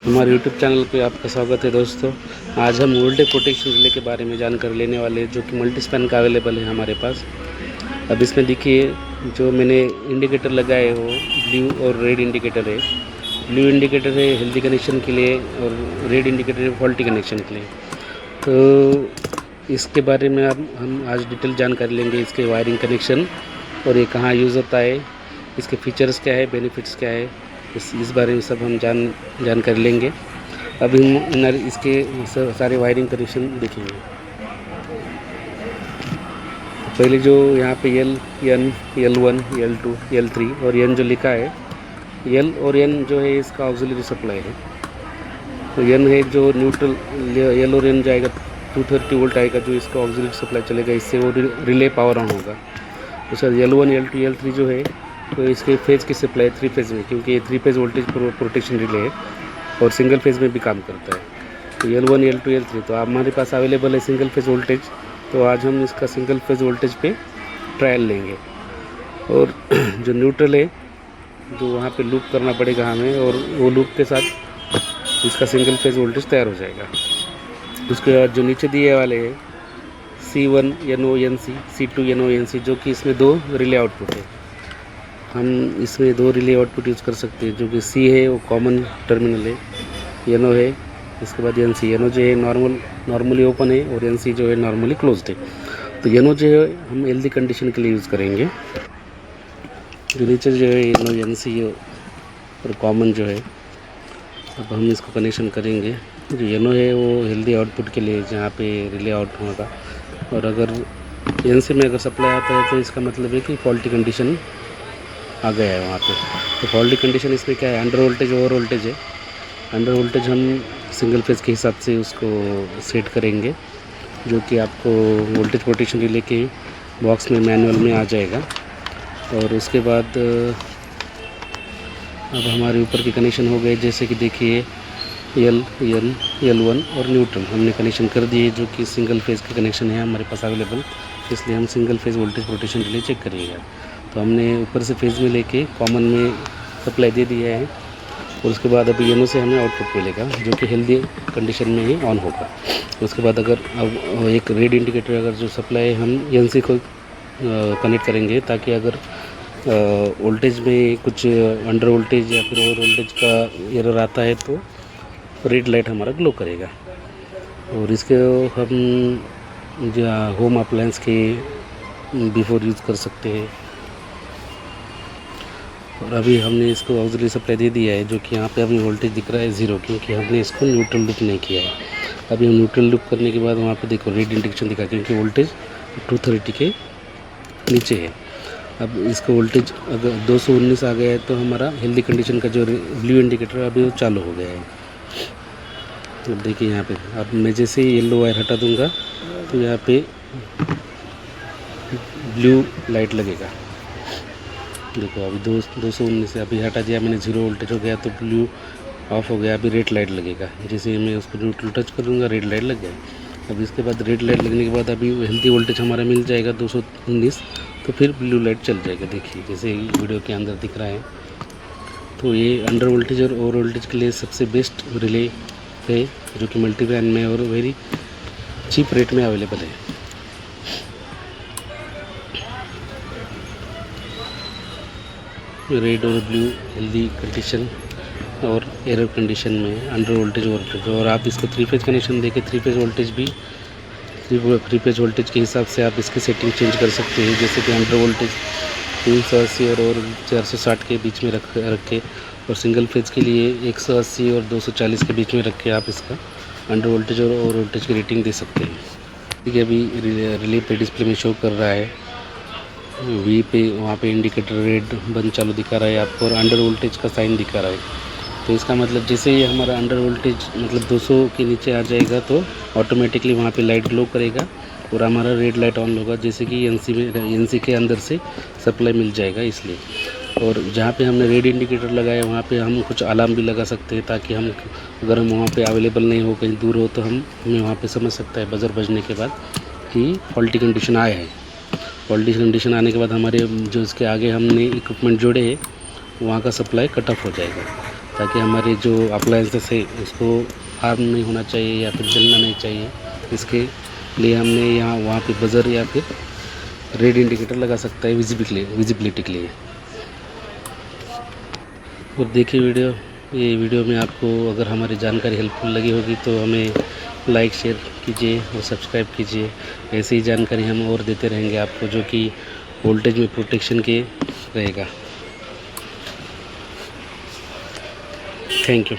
हमारे YouTube channel पे आपका स्वागत है दोस्तों। आज हम वोल्टेज प्रोटेक्शन रिले के बारे में जानकारी लेने वाले हैं, जो कि मल्टी स्पैन का अवेलेबल है हमारे पास। अब इसमें देखिए, जो मैंने इंडिकेटर लगाए हो ब्लू और रेड इंडिकेटर है। ब्लू इंडिकेटर है हेल्दी कनेक्शन के लिए और रेड इंडिकेटर है फॉल्टी कनेक्शन के लिए। तो इसके बारे में अब हम आज डिटेल जानकारी लेंगे, इसके वायरिंग कनेक्शन और ये कहाँ यूज़ होता है, इसके फीचर्स क्या है, बेनिफिट्स क्या है, इस बारे में सब हम जानकारी लेंगे। अभी हम इसके सारे वायरिंग कनेक्शन देखेंगे। पहले जो यहाँ पे L1, L2, L3 और N जो लिखा है, L और N जो है इसका ऑक्सिलरी सप्लाई है। तो N है जो न्यूट्रल, L और N जाएगा 230 वोल्ट आएगा जो इसका ऑक्सिलरी सप्लाई चलेगा, इससे वो रिले पावर ऑन होगा। उसके बाद L1, L2, L3 जो है तो इसके फेज़ की सप्लाई 3 फेज़ में, क्योंकि ये 3 फेज़ वोल्टेज प्रोटेक्शन रिले है और सिंगल फेज़ में भी काम करता है। तो L1, L2, L3 तो हमारे पास अवेलेबल है सिंगल फेज़ वोल्टेज। तो आज हम इसका सिंगल फेज़ वोल्टेज पे ट्रायल लेंगे। और जो न्यूट्रल है जो वहाँ पे लूप करना पड़ेगा हमें, और वो लूप के साथ इसका सिंगल फेज़ वोल्टेज तैयार हो जाएगा। उसके बाद जो नीचे दिए वाले हैं C1 NONC, C2 NONC, जो कि इसमें 2 रिले आउटपुट है। हम इसमें 2 रिले आउटपुट यूज़ कर सकते हैं। जो कि C है वो कॉमन टर्मिनल है, NO है, इसके बाद NC। NO जो है नॉर्मली ओपन है और NC जो है नॉर्मली क्लोज्ड है। तो NO जो है हम हेल्दी कंडीशन के लिए यूज़ करेंगे। जो नीचे जो है NO NC और कॉमन जो है, अब हम इसको कनेक्शन करेंगे। जो NO है वो हेल्दी आउटपुट के लिए जहाँ पे रिले आउट होगा, और अगर NC में अगर सप्लाई आता है तो इसका मतलब है कि फॉल्टी कंडीशन आ गया है वहाँ पे। तो फॉल्टी कंडीशन इसमें क्या है, अंडर वोल्टेज ओवर वोल्टेज है। अंडर वोल्टेज हम सिंगल फेज़ के हिसाब से उसको सेट करेंगे, जो कि आपको वोल्टेज प्रोटेक्शन रिले के बॉक्स में मैनुअल में आ जाएगा। और उसके बाद अब हमारे ऊपर के कनेक्शन हो गए, जैसे कि देखिए L1 और न्यूट्रल हमने कनेक्शन कर दिए, जो कि सिंगल फेज़ के कनेक्शन है हमारे पास अवेलेबल। इसलिए हम single phase voltage protection relay check करेंगे। तो हमने ऊपर से फेज़ में लेके कॉमन में सप्लाई दे दिया है, और उसके बाद अभी NO से हमें आउटपुट मिलेगा, जो कि हेल्दी कंडीशन में ही ऑन होगा। उसके बाद अगर अब एक रेड इंडिकेटर, अगर जो सप्लाई हम NC को कनेक्ट करेंगे, ताकि अगर वोल्टेज में कुछ अंडर वोल्टेज या फिर ओवर वोल्टेज का एरर आता है तो रेड लाइट हमारा ग्लो करेगा। और इसके हम जो होम अप्लायंस के बिफोर यूज़ कर सकते हैं। और अभी हमने इसको ऑक्सिलरी सप्लाई दे दिया है, जो कि यहाँ पे हमें वोल्टेज दिख रहा है 0, क्योंकि हमने इसको न्यूट्रल लूप नहीं किया है। अभी हम न्यूट्रल लूप करने के बाद वहाँ पे देखो रेड इंडिकेशन दिखा, क्योंकि वोल्टेज 230 के नीचे है। अब इसका वोल्टेज अगर 219 आ गया है तो हमारा हेल्दी कंडीशन का जो ब्लू इंडिकेटर है अभी वो चालू हो गया है। अब देखिए यहाँ पे, अब मैं जैसे ही येलो वायर हटा दूँगा तो यहाँ पे ब्लू लाइट लगेगा। देखो अभी 219 से अभी हटा दिया मैंने, 0 वोल्टेज हो गया तो ब्लू ऑफ हो गया। अभी रेड लाइट लगेगा, जैसे मैं उसको न्यूट्रल टच करूँगा रेड लाइट लग गया। अब इसके बाद रेड लाइट लगने के बाद अभी हेल्दी वोल्टेज हमारा मिल जाएगा 219, तो फिर ब्लू लाइट चल जाएगा। देखिए जैसे वीडियो के अंदर दिख रहा है। तो ये अंडर वोल्टेज और ओवर वोल्टेज के लिए सबसे बेस्ट रिले है, जो कि मल्टी ब्रांड में और वेरी चीप रेट में अवेलेबल है। रेड और ब्लू हेल्दी कंडीशन और एरर कंडीशन में अंडर वोल्टेज ओवर वोल्टेज। और आप इसको 3 फेज़ कनेक्शन देके 3 फेज़ वोल्टेज भी 3 फेज़ वोल्टेज के हिसाब से आप इसकी सेटिंग चेंज कर सकते हैं। जैसे कि अंडर वोल्टेज 380 और 460 के बीच में रख के, और सिंगल फेज़ के लिए 180 और 240 के बीच में रख के आप इसका अंडर वोल्टेज और ओवर वोल्टेज की रेटिंग दे सकते हैं। ठीक है, अभी रिले पे डिस्प्ले में शो कर रहा है V पे, वहाँ पे इंडिकेटर रेड बंद चालू दिखा रहा है आपको, और अंडर वोल्टेज का साइन दिखा रहा है। तो इसका मतलब जैसे ही हमारा अंडर वोल्टेज मतलब 200 के नीचे आ जाएगा तो ऑटोमेटिकली वहाँ पे लाइट ग्लो करेगा और हमारा रेड लाइट ऑन होगा, जैसे कि NC के अंदर से सप्लाई मिल जाएगा इसलिए। और जहाँ पे हमने रेड इंडिकेटर लगाया वहाँ पे हम कुछ अलार्म भी लगा सकते हैं, ताकि हम अगर हम वहाँ पे अवेलेबल नहीं हो, कहीं दूर हो, तो हमें वहाँ पे समझ सकता है बजर बजने के बाद कि फॉल्टी कंडीशन आया है। फॉल्टी कंडीशन आने के बाद हमारे जो इसके आगे हमने इक्विपमेंट जोड़े हैं वहाँ का सप्लाई कट ऑफ हो जाएगा। ताकि हमारे जो अप्लायंसेस है उसको हार्म नहीं होना चाहिए या फिर जलना नहीं चाहिए। इसके लिए हमने यहाँ वहाँ पे बज़र या फिर रेड इंडिकेटर लगा सकता है विजिबिलिटी के लिए। और देखिए ये वीडियो में आपको अगर हमारी जानकारी हेल्पफुल लगी होगी तो हमें लाइक शेयर कीजिए और सब्सक्राइब कीजिए। ऐसी ही जानकारी हम और देते रहेंगे आपको, जो कि वोल्टेज में प्रोटेक्शन के रहेगा। Thank you.